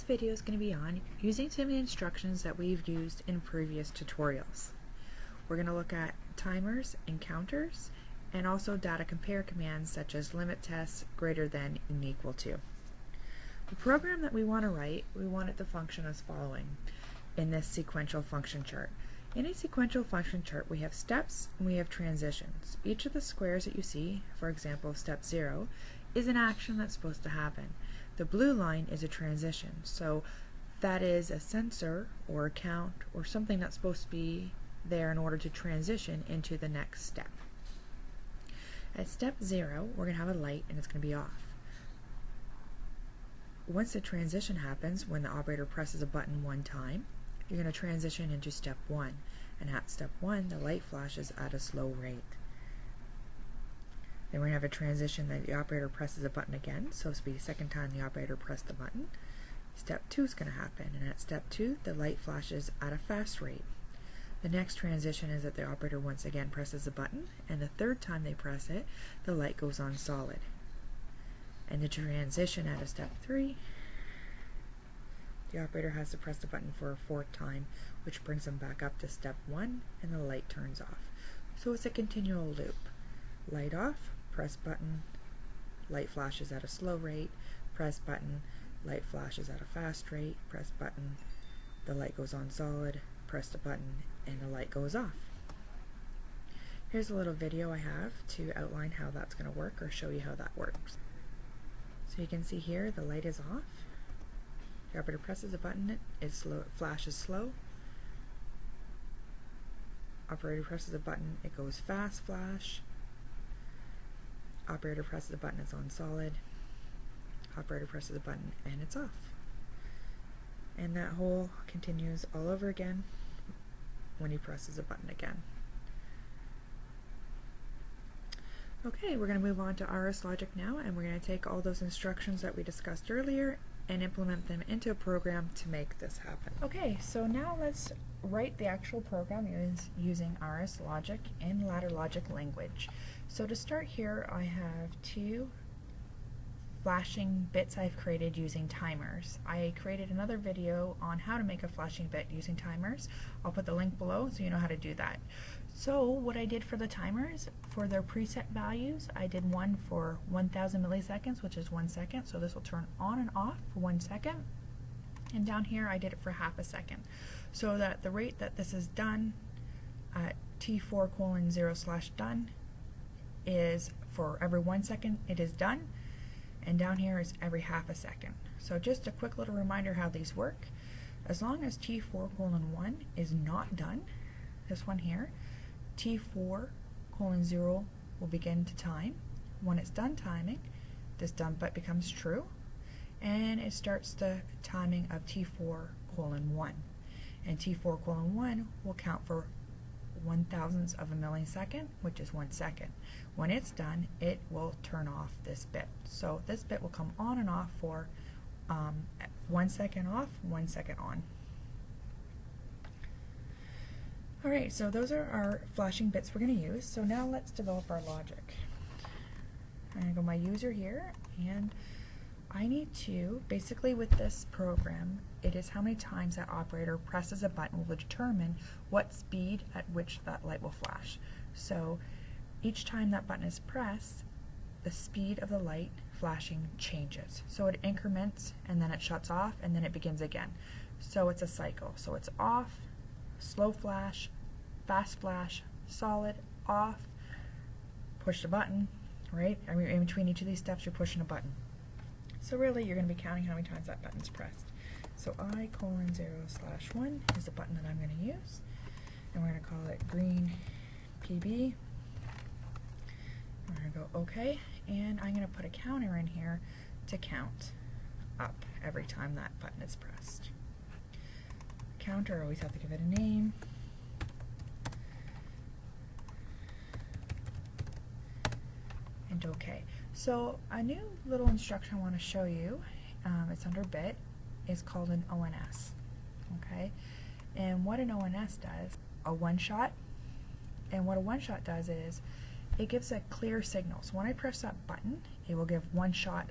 video is going to be on using some of the instructions that we've used in previous tutorials. We're going to look at timers and counters, and also data compare commands such as limit tests, greater than, and equal to. The program that we want to write, we want it to function as following in this sequential function chart. In a sequential function chart, we have steps and we have transitions. Each of the squares that you see, for example, step 0, is an action that's supposed to happen. The blue line is a transition, so that is a sensor or a count or something that's supposed to be there in order to transition into the next step. At step 0, we're going to have a light and it's going to be off. Once the transition happens, when the operator presses a button one time, you're going to transition into step 1, and at step 1 the light flashes at a slow rate. Then we're going to have a transition that the operator presses a button again, so it's be the second time the operator pressed the button. Step 2 is going to happen, and at step 2 the light flashes at a fast rate. The next transition is that the operator once again presses the button, and the third time they press it, the light goes on solid. And the transition out of step 3, the operator has to press the button for a fourth time, which brings them back up to step 1, and the light turns off. So it's a continual loop. Light off, press button, light flashes at a slow rate, press button, light flashes at a fast rate, press button, the light goes on solid, press the button, and the light goes off. Here's a little video I have to outline how that's going to work, or show you how that works. So you can see here the light is off. The operator presses a button, it flashes slow. Operator presses a button, it goes fast flash. Operator presses a button, it's on solid. Operator presses a button and it's off. And that whole continues all over again when he presses a button again. Okay, we're going to move on to RSLogix now, and we're going to take all those instructions that we discussed earlier and implement them into a program to make this happen. Okay, so now let's write the actual program using RSLogix in ladder logic language. So to start here, I have 2 flashing bits I've created using timers. I created another video on how to make a flashing bit using timers. I'll put the link below so you know how to do that. So what I did for the timers, for their preset values, I did one for 1000 milliseconds, which is 1 second, so this will turn on and off for 1 second. And down here I did it for half a second, so that the rate that this is done at T4:0/done is for every 1 second it is done, and down here is every half a second. So just a quick little reminder how these work. As long as T4:1 is not done, this one here, T4:0 will begin to time. When it's done timing, this done bit becomes true, and it starts the timing of T4:1. And T4:1 will count for 1/1000th of a millisecond, which is 1 second. When it's done, it will turn off this bit. So this bit will come on and off for 1 second off, 1 second on. Alright, so those are our flashing bits we're going to use. So now let's develop our logic. I'm going to go to my user here, and I need to, basically with this program, it is how many times that operator presses a button will determine what speed at which that light will flash. So each time that button is pressed, the speed of the light flashing changes. So it increments, and then it shuts off, and then it begins again. So it's a cycle. So it's off, slow flash, fast flash, solid, off, push the button, right? I mean, in between each of these steps you're pushing a button. So really you're going to be counting how many times that button's pressed. So I:0/1 is the button that I'm going to use, and we're going to call it green PB. We're going to go OK, and I'm going to put a counter in here to count up every time that button is pressed. Counter, always have to give it a name. And OK. So a new little instruction I want to show you, it's under bit, is called an ONS. Okay, and what an ONS does, a one-shot, and what a one-shot does is it gives a clear signal. So when I press that button, it will give one shot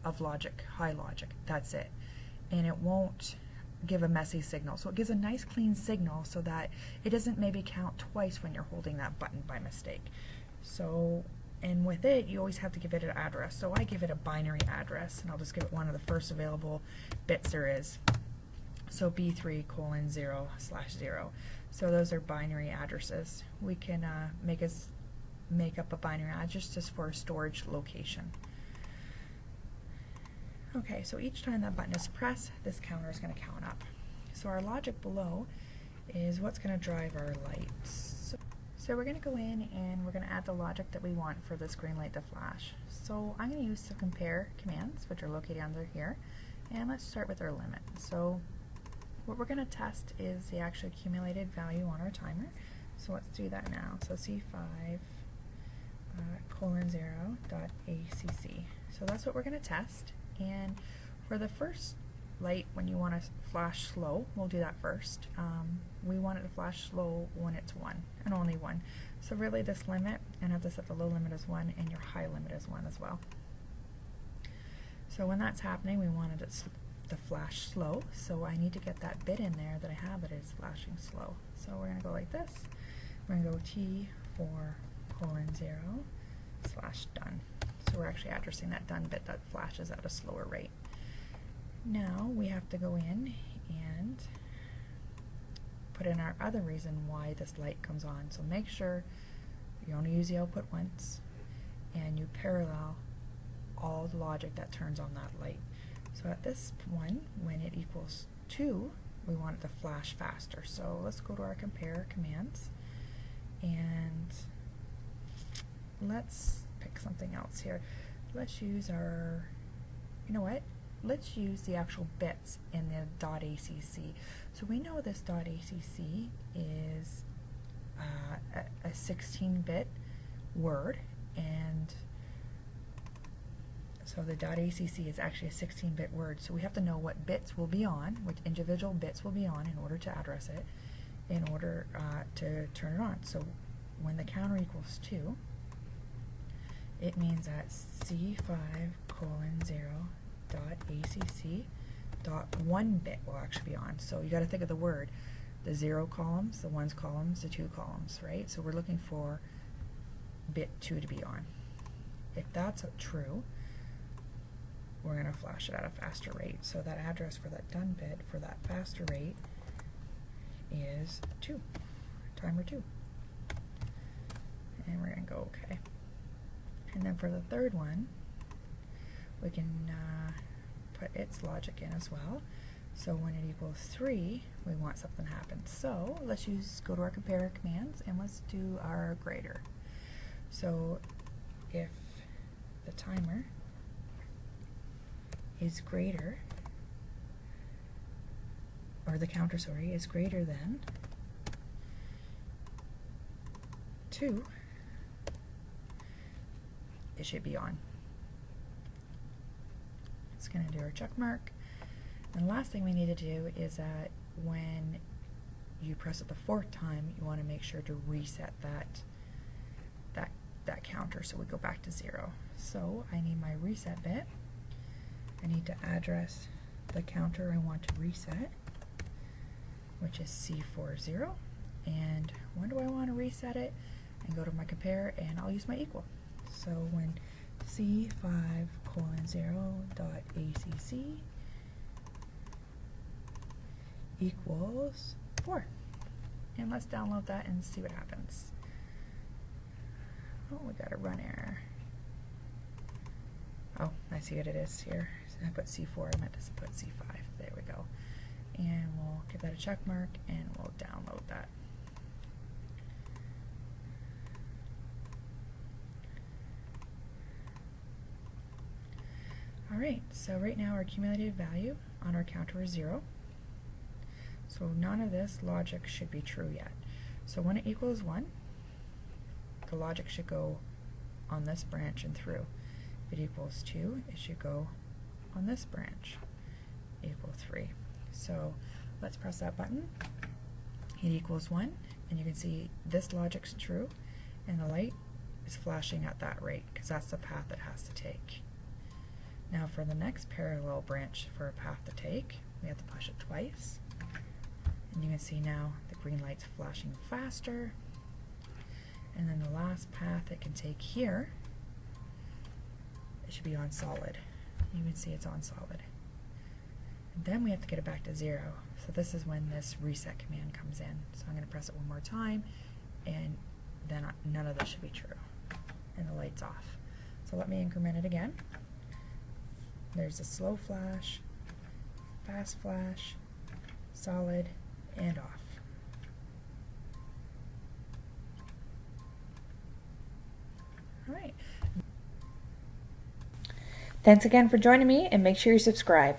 of logic, high logic. That's it. and it won't give a messy signal. So it gives a nice clean signal so that it doesn't maybe count twice when you're holding that button by mistake. So, and with it, you always have to give it an address. So I give it a binary address, and I'll just give it one of the first available bits there is. So B3:0/0. So those are binary addresses. We can make up a binary address just for a storage location. Okay, so each time that button is pressed, this counter is going to count up. So our logic below is what's going to drive our lights. So we're going to go in and we're going to add the logic that we want for this green light to flash. So I'm going to use the compare commands, which are located under here, and let's start with our limit. So what we're going to test is the actual accumulated value on our timer. So let's do that now. So C5:0.ACC. So that's what we're going to test. And for the first light, when you want to flash slow, we'll do that first. We want it to flash slow when it's 1 and only 1. So really this limit, and I have to set the low limit as 1 and your high limit as 1 as well. So when that's happening, we wanted it to flash slow. So I need to get that bit in there that I have that is flashing slow. So we're going to go like this. We're going to go T4:0/done. So we're actually addressing that done bit that flashes at a slower rate. Now we have to go in and put in our other reason why this light comes on. So make sure you only use the output once and you parallel all the logic that turns on that light. So at this one, when it equals 2, we want it to flash faster. So let's go to our compare commands and let's pick something else here. Let's use our, you know what? Let's use the actual bits in the .acc. So we know this .acc is a 16-bit word, and so the .acc is actually a 16-bit word. So we have to know what bits will be on, which individual bits will be on in order to address it, in order to turn it on. So when the counter equals 2, it means that C5:0.ACC.1 bit will actually be on. So you got to think of the word, the 0 columns, the 1s columns, the 2 columns, right? So we're looking for bit 2 to be on. If that's true, we're going to flash it at a faster rate. So that address for that done bit for that faster rate is 2, timer 2. And we're going to go OK. And then for the third one, we can put its logic in as well. So when it equals 3, we want something to happen. So let's go to our compare commands and let's do our greater. So if the timer is greater, or the counter, sorry, is greater than 2, it should be on. It's going to do our check mark. And the last thing we need to do is that when you press it the 4th time, you want to make sure to reset that counter, so we go back to 0. So I need my reset bit. I need to address the counter I want to reset, which is C40. And when do I want to reset it? And go to my compare, and I'll use my equal. So when C5:0.ACC equals 4. And let's download that and see what happens. Oh, we got a run error. Oh, I see what it is here. So I put C4, I meant to put C5. There we go. And we'll give that a check mark and we'll download that. Alright, so right now our accumulated value on our counter is 0. So none of this logic should be true yet. So when it equals 1, the logic should go on this branch and through. If it equals 2, it should go on this branch, equal 3. So let's press that button. It equals 1, and you can see this logic's true, and the light is flashing at that rate, because that's the path it has to take. Now for the next parallel branch for a path to take, we have to push it twice. And you can see now the green light's flashing faster. And then the last path it can take here, it should be on solid. You can see it's on solid. And then we have to get it back to 0. So this is when this reset command comes in. So I'm going to press it one more time, and then none of this should be true. And the light's off. So let me increment it again. There's a slow flash, fast flash, solid, and off. All right. Thanks again for joining me, and make sure you subscribe.